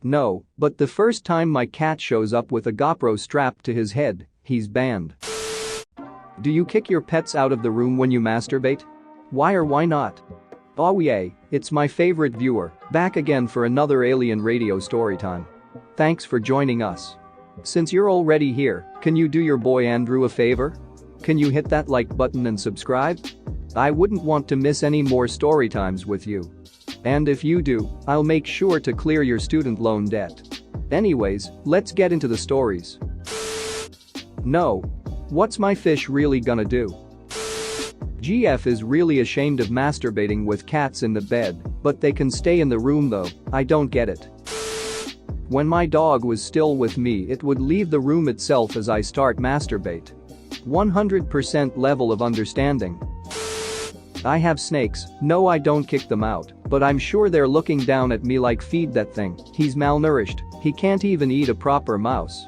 No, but the first time my cat shows up with a GoPro strapped to his head, he's banned. Do you kick your pets out of the room when you masturbate? Why or why not? Oh yay, it's my favorite viewer, back again for another alien radio storytime. Thanks for joining us. Since you're already here, can you do your boy Andrew a favor? Can you hit that like button and subscribe? I wouldn't want to miss any more story times with you. And if you do, I'll make sure to clear your student loan debt. Anyways, let's get into the stories. No. What's my fish really gonna do? GF is really ashamed of masturbating with cats in the bed, but they can stay in the room though, I don't get it. When my dog was still with me, it would leave the room itself as I start masturbate. 100% level of understanding. I have snakes, no I don't kick them out, but I'm sure they're looking down at me like feed that thing, he's malnourished, he can't even eat a proper mouse.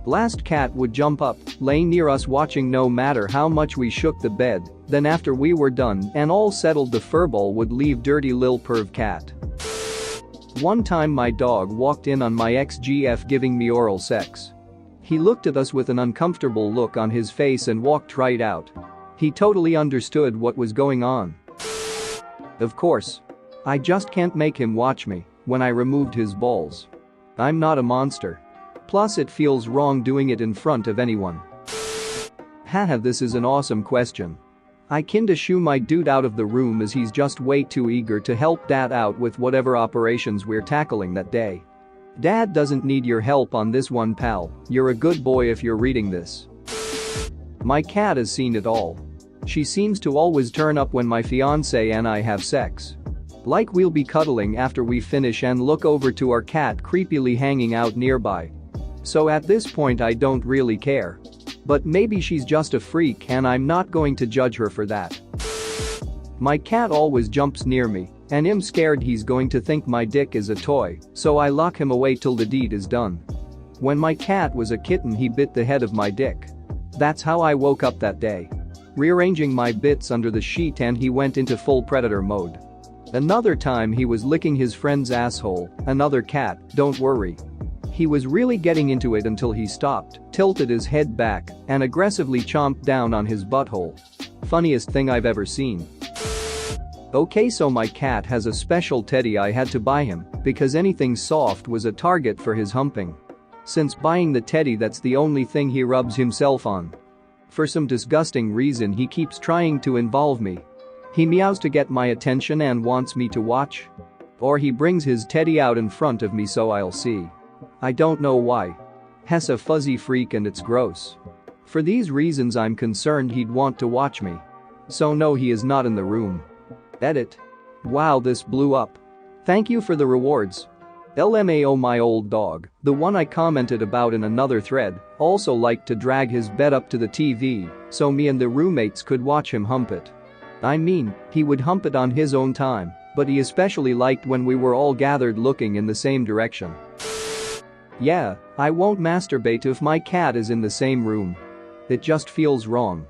Last cat would jump up, lay near us watching no matter how much we shook the bed, then after we were done and all settled the furball would leave dirty lil perv cat. One time my dog walked in on my ex-GF giving me oral sex. He looked at us with an uncomfortable look on his face and walked right out. He totally understood what was going on. Of course. I just can't make him watch me when I removed his balls. I'm not a monster. Plus it feels wrong doing it in front of anyone. Haha, this is an awesome question. I kinda shoo my dude out of the room as he's just way too eager to help dad out with whatever operations we're tackling that day. Dad doesn't need your help on this one, pal, you're a good boy if you're reading this. My cat has seen it all. She seems to always turn up when my fiancé and I have sex. Like we'll be cuddling after we finish and look over to our cat creepily hanging out nearby. So at this point I don't really care. But maybe she's just a freak and I'm not going to judge her for that. My cat always jumps near me and I'm scared he's going to think my dick is a toy, so I lock him away till the deed is done. When my cat was a kitten he bit the head of my dick. That's how I woke up that day. Rearranging my bits under the sheet and he went into full predator mode. Another time he was licking his friend's asshole, another cat, don't worry. He was really getting into it until he stopped, tilted his head back, and aggressively chomped down on his butthole. Funniest thing I've ever seen. Okay, so my cat has a special teddy I had to buy him because anything soft was a target for his humping. Since buying the teddy, that's the only thing he rubs himself on. For some disgusting reason he keeps trying to involve me. He meows to get my attention and wants me to watch. Or he brings his teddy out in front of me so I'll see. I don't know why. He's a fuzzy freak and it's gross. For these reasons I'm concerned he'd want to watch me. So no, he is not in the room. Edit. Wow, this blew up. Thank you for the rewards. LMAO, my old dog, the one I commented about in another thread, also liked to drag his bed up to the TV so me and the roommates could watch him hump it. I mean, he would hump it on his own time, but he especially liked when we were all gathered looking in the same direction. Yeah, I won't masturbate if my cat is in the same room. It just feels wrong.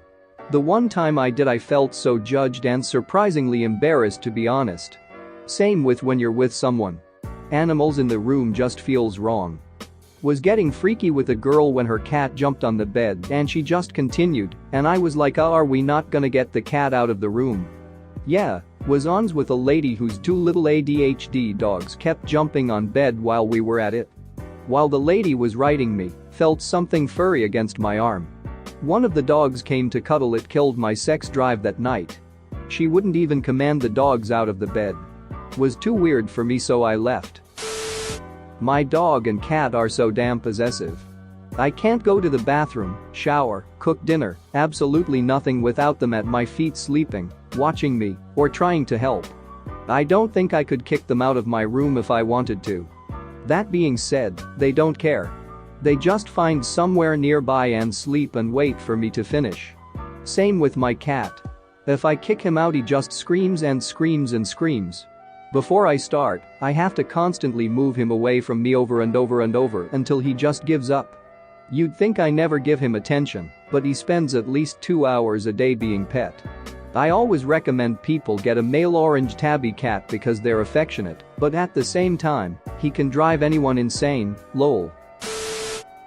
The one time I did I felt so judged and surprisingly embarrassed, to be honest. Same with when you're with someone. Animals in the room just feels wrong. Was getting freaky with a girl when her cat jumped on the bed and she just continued and I was like, oh, are we not gonna get the cat out of the room? Yeah, was ons with a lady whose two little ADHD dogs kept jumping on bed while we were at it. While the lady was riding me, felt something furry against my arm. One of the dogs came to cuddle, it killed my sex drive that night. She wouldn't even command the dogs out of the bed. Was too weird for me so I left. My dog and cat are so damn possessive. I can't go to the bathroom, shower, cook dinner, absolutely nothing without them at my feet sleeping, watching me, or trying to help. I don't think I could kick them out of my room if I wanted to. That being said, they don't care. They just find somewhere nearby and sleep and wait for me to finish. Same with my cat. If I kick him out he just screams and screams and screams. Before I start, I have to constantly move him away from me over and over and over until he just gives up. You'd think I never give him attention, but he spends at least 2 hours a day being pet. I always recommend people get a male orange tabby cat because they're affectionate, but at the same time, he can drive anyone insane, lol.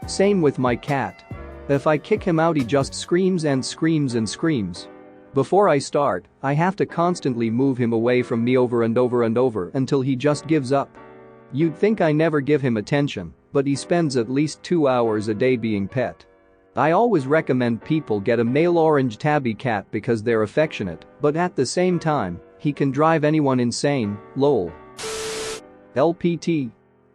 Same with my cat. If I kick him out he just screams and screams and screams. Before I start, I have to constantly move him away from me over and over and over until he just gives up. You'd think I never give him attention, but he spends at least 2 hours a day being pet. I always recommend people get a male orange tabby cat because they're affectionate, but at the same time, he can drive anyone insane, lol. LPT.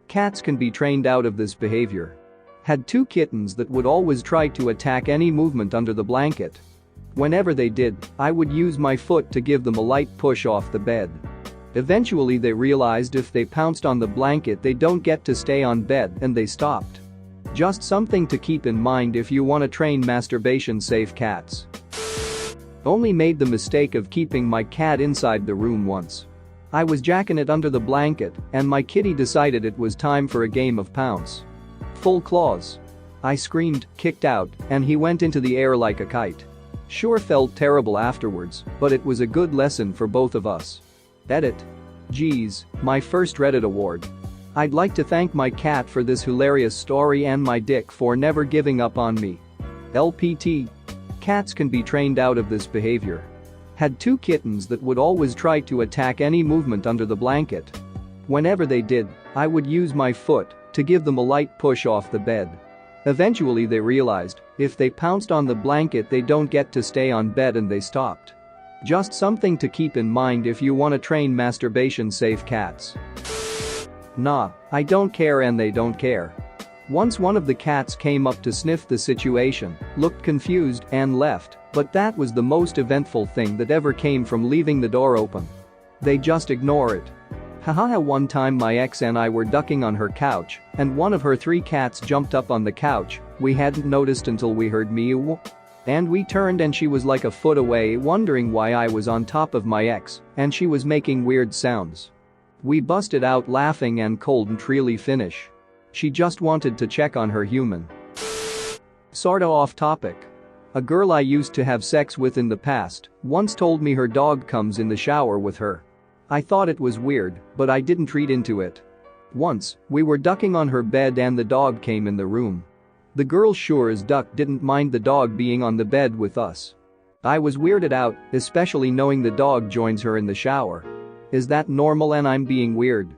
Cats can be trained out of this behavior. Had 2 kittens that would always try to attack any movement under the blanket. Whenever they did, I would use my foot to give them a light push off the bed. Eventually they realized if they pounced on the blanket they don't get to stay on bed and they stopped. Just something to keep in mind if you want to train masturbation-safe cats. Only made the mistake of keeping my cat inside the room once. I was jacking it under the blanket and my kitty decided it was time for a game of pounce. Full claws. I screamed, kicked out, and he went into the air like a kite. Sure felt terrible afterwards, but it was a good lesson for both of us. Edit. Geez, my first Reddit award. I'd like to thank my cat for this hilarious story and my dick for never giving up on me. LPT. Cats can be trained out of this behavior. Had 2 kittens that would always try to attack any movement under the blanket. Whenever they did, I would use my foot to give them a light push off the bed. Eventually they realized if they pounced on the blanket they don't get to stay on bed and they stopped. Just something to keep in mind if you want to train masturbation-safe cats. Nah, I don't care and they don't care. Once one of the cats came up to sniff the situation, looked confused and left, but that was the most eventful thing that ever came from leaving the door open. They just ignore it. Haha, one time my ex and I were ducking on her couch and one of her 3 cats jumped up on the couch. We hadn't noticed until we heard meow. And we turned and she was like a foot away wondering why I was on top of my ex and she was making weird sounds. We busted out laughing and couldn't really finish. She just wanted to check on her human. Sorta off topic. A girl I used to have sex with in the past once told me her dog comes in the shower with her. I thought it was weird, but I didn't read into it. Once, we were ducking on her bed and the dog came in the room. The girl sure as duck didn't mind the dog being on the bed with us. I was weirded out, especially knowing the dog joins her in the shower. Is that normal and I'm being weird?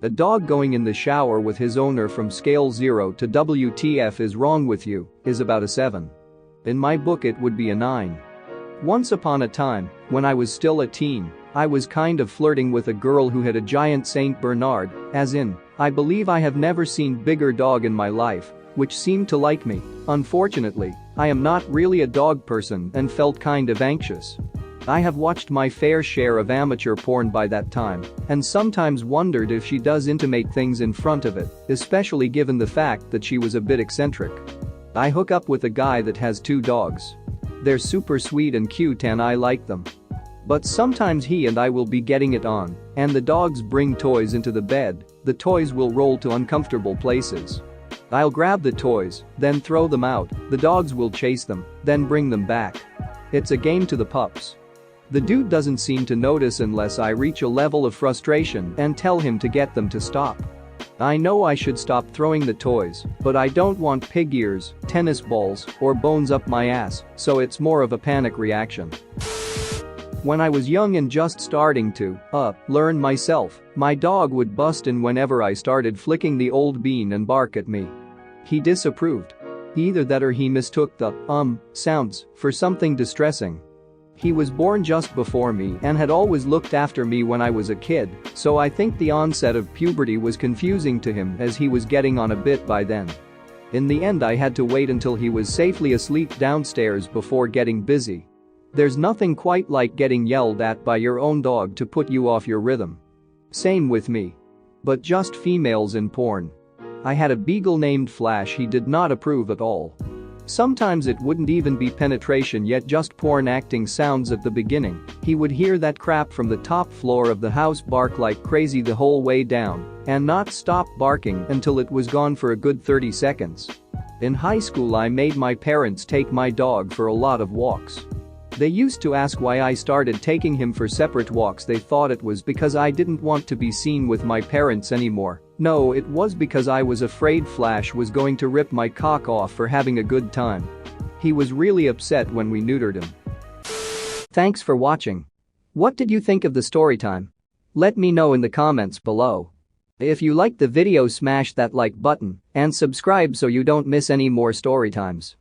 A dog going in the shower with his owner from scale 0 to WTF is wrong with you is about a 7. In my book it would be a 9. Once upon a time, when I was still a teen, I was kind of flirting with a girl who had a giant Saint Bernard, as in, I believe I have never seen bigger dog in my life, which seemed to like me. Unfortunately, I am not really a dog person and felt kind of anxious. I have watched my fair share of amateur porn by that time and sometimes wondered if she does intimate things in front of it, especially given the fact that she was a bit eccentric. I hook up with a guy that has 2 dogs. They're super sweet and cute and I like them. But sometimes he and I will be getting it on, and the dogs bring toys into the bed. The toys will roll to uncomfortable places. I'll grab the toys, then throw them out, the dogs will chase them, then bring them back. It's a game to the pups. The dude doesn't seem to notice unless I reach a level of frustration and tell him to get them to stop. I know I should stop throwing the toys, but I don't want pig ears, tennis balls, or bones up my ass, so it's more of a panic reaction. When I was young and just starting to learn myself, my dog would bust in whenever I started flicking the old bean and bark at me. He disapproved. Either that or he mistook the sounds for something distressing. He was born just before me and had always looked after me when I was a kid, so I think the onset of puberty was confusing to him as he was getting on a bit by then. In the end I had to wait until he was safely asleep downstairs before getting busy. There's nothing quite like getting yelled at by your own dog to put you off your rhythm. Same with me. But just females in porn. I had a beagle named Flash, he did not approve at all. Sometimes it wouldn't even be penetration yet just porn acting sounds at the beginning. He would hear that crap from the top floor of the house, bark like crazy the whole way down, and not stop barking until it was gone for a good 30 seconds. In high school I made my parents take my dog for a lot of walks. They used to ask why I started taking him for separate walks. They thought it was because I didn't want to be seen with my parents anymore. No, it was because I was afraid Flash was going to rip my cock off for having a good time. He was really upset when we neutered him. Thanks for watching. What did you think of the story time? Let me know in the comments below. If you liked the video, smash that like button and subscribe so you don't miss any more story times.